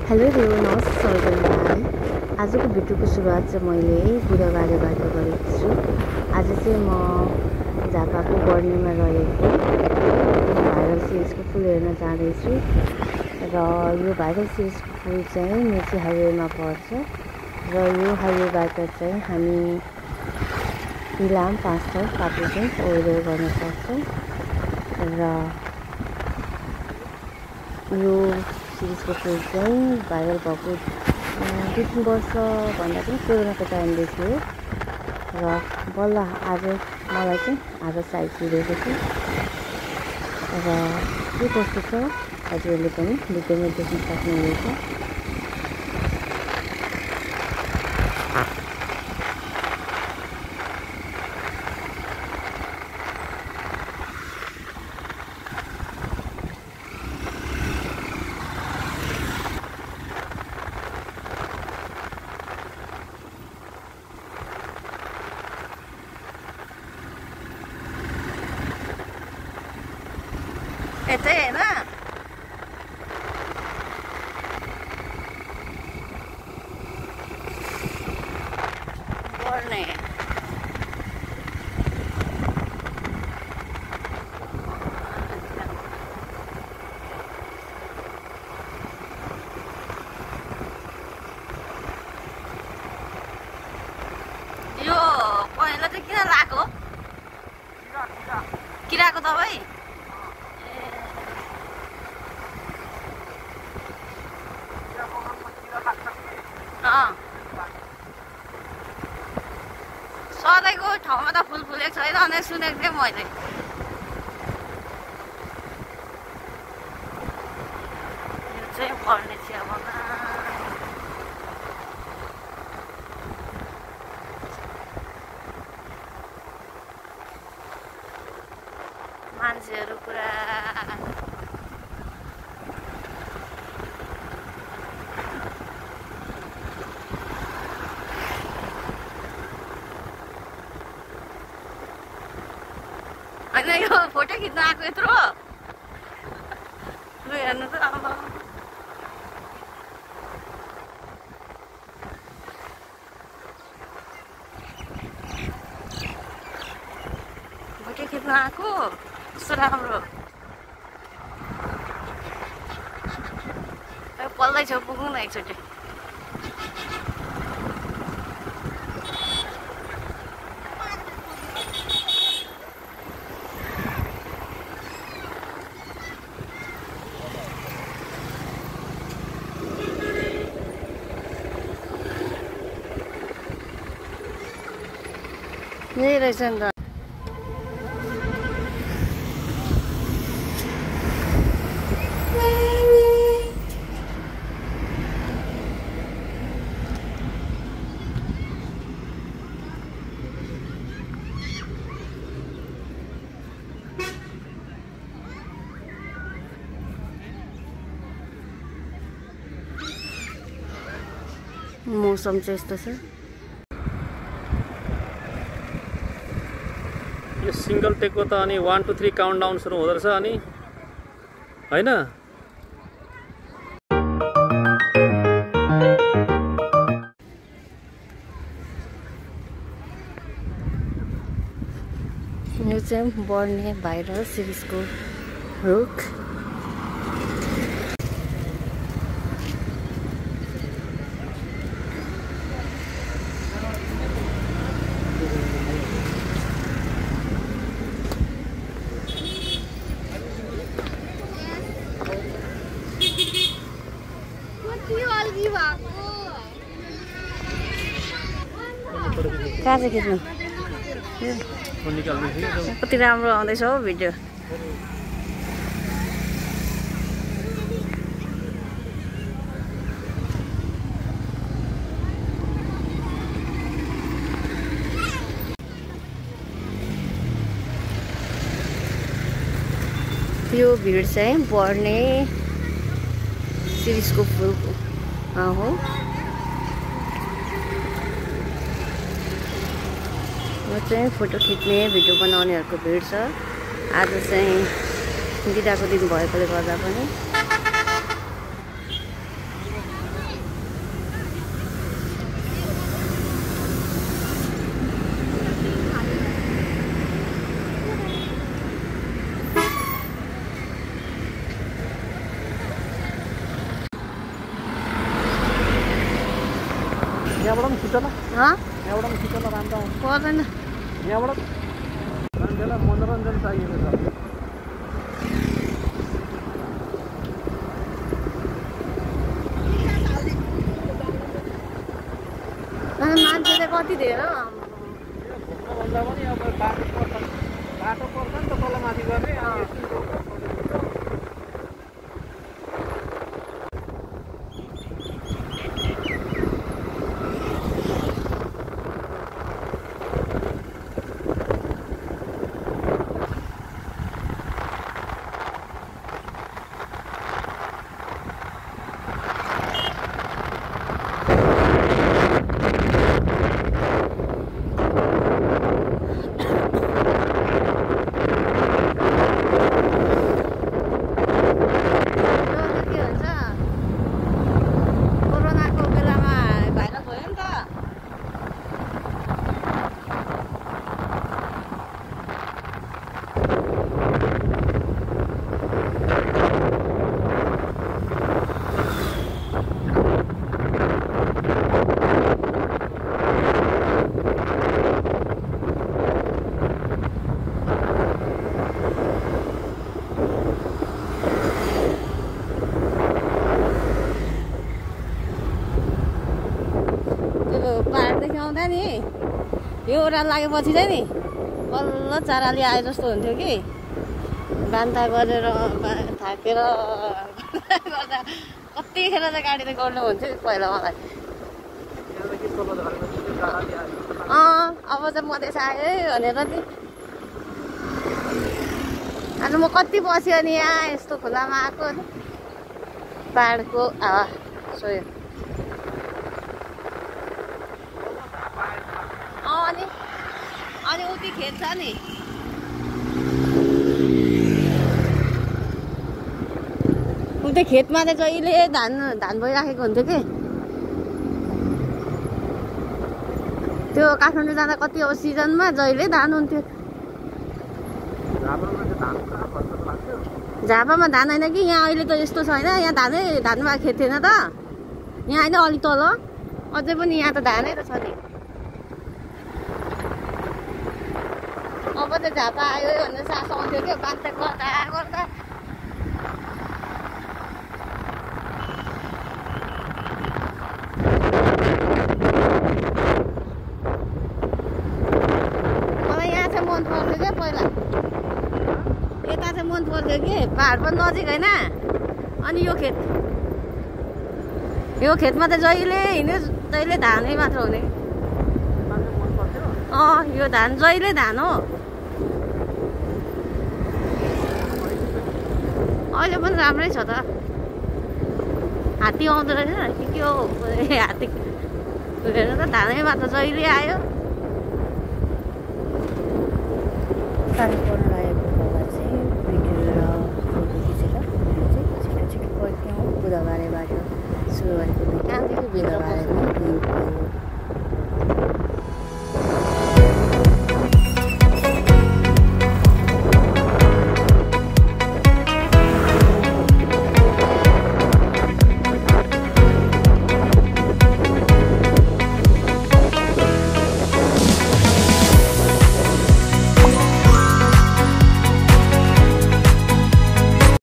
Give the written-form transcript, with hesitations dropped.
Hello everyone, नमस्ते सबैजनालाई। आजको भिडियोको सुरुवात चाहिँ मैले बुधबारबाट गरेको छु। आज चाहिँ म झापाको बर्नेमा रहेको भाइरल सिरिजको फुल हेर्न जाँदैछु र यो भाइरल सिरिजको फुल चाहिँ मेची हाइवेमा पर्छ र यो हाइवेबाट चाहिँ हामी इलाम 5 थर पाटोसिङ ओभर गर्न सक्छौँ र यो सिरिजको फुल चाहिँ भाइरल भएको 2-3 वर्षभन्दा पनि कोरोनाको टाइमले थियो र बल्ल आज मलाई चाहिँ आज साइज पुगेको छु र के कस्तो छ हजुरहरूले पनि भिडियोमा देख्न सक्नुहुनेछ। यतै हैन बर्ने यो पहिला चाहिँ किन लाएको किराको दबाई सधैँको ठाउँमा त फुल फुलेको छैन भनेर सुनेको थिएँ मैले। यो चाहिँ पर्ने चिया बगान मान्छेहरू पुरा होइन यो फोटो खिच्न आएको यत्रो लु हेर्नु त अब फोटो खिच्न आएको कस्तो राम्रो पल्लै छेउ पुग्नु न एकचोटि। यही रहेछ नि त मौसम चाहिँ यस्तो छ। यो सिंगल टेकको त अनि 1 2 3 काउन्टडाउन सुरु हुँदो रहेछ अनि हैन यो चाहिँ बर्ने भाइरल सिरिजको रुख कहाँ चाहिँ खिच्नु कति राम्रो आउँदैछ हो भिडियो। यो भिड चाहिँ बर्ने सिरिजको फुल हो। यो चाहिँ फोटो खिच्ने भिडियो बनाउनेहरूको भिड छ। आज चाहिँ बिदाको दिन भएकोले गर्दा पनि यहाँबाट पनि खिच ल हँ यहाँबाट पनि खिच ल राम्रो आउँछ पर्दैन यहाँबाट मान्छेलाई मनोरञ्जन चाहिएको छ मान्छेले कति धेरै भन्दा पनि अब बाटो पर्छ नि त तल माथि गर्ने पाहाडदेखि आउँदा नि यो ओह्रालो लागेपछि चाहिँ नि बल्ल चराले आए जस्तो हुन्थ्यो कि बान्ता गरेर थाकेर गर्दा कतिखेर चाहिँ गाडीले गर्नु हुन्थ्यो पहिला मलाई अब चाहिँ मधेस आयो भनेर नि आज म कति बस्यो नि यहाँ यस्तो खुलामा आएको पाहाडको हावा सोयो अनि उति खेत छ नि उतै खेतमा चाहिँ जहिले धान भइराखेको हुन्थ्यो कि त्यो काठमाडौँ जाँदा कति अब सिजनमा जहिले धान हुन्थ्यो झापामा धान होइन कि यहाँ अहिले त यस्तो छैन यहाँ धानमा खेत थिएन त यहाँ अहिले अलिक तल अझै पनि यहाँ त धानै त छ नि अब चाहिँ झापा आयो भनेर सास आउँथ्यो क्या बान्ता गर्दा गर्दा मलाई यहाँ चाहिँ मन पर्थ्यो क्या पहिला यता चाहिँ मन पर्थ्यो कि पाहाड पनि नजिक होइन अनि यो खेतमा त जहिले हिँड्यो जहिले धानै मात्र हुने यो धान जहिले धान हो अहिले पनि राम्रै छ त हात्ती आउँदो रहेछ के हो हात्ती हेर्नु त धानै मात्र जहिले आयो पानी पर्न लागेको बेला चाहिँ भिडियो र फोटो खिचेर चाहिँ छिटो छिटो पर्थ्यौँ बुधबारेबाट सुरु गरेको कहाँदेखि बुधबारेमा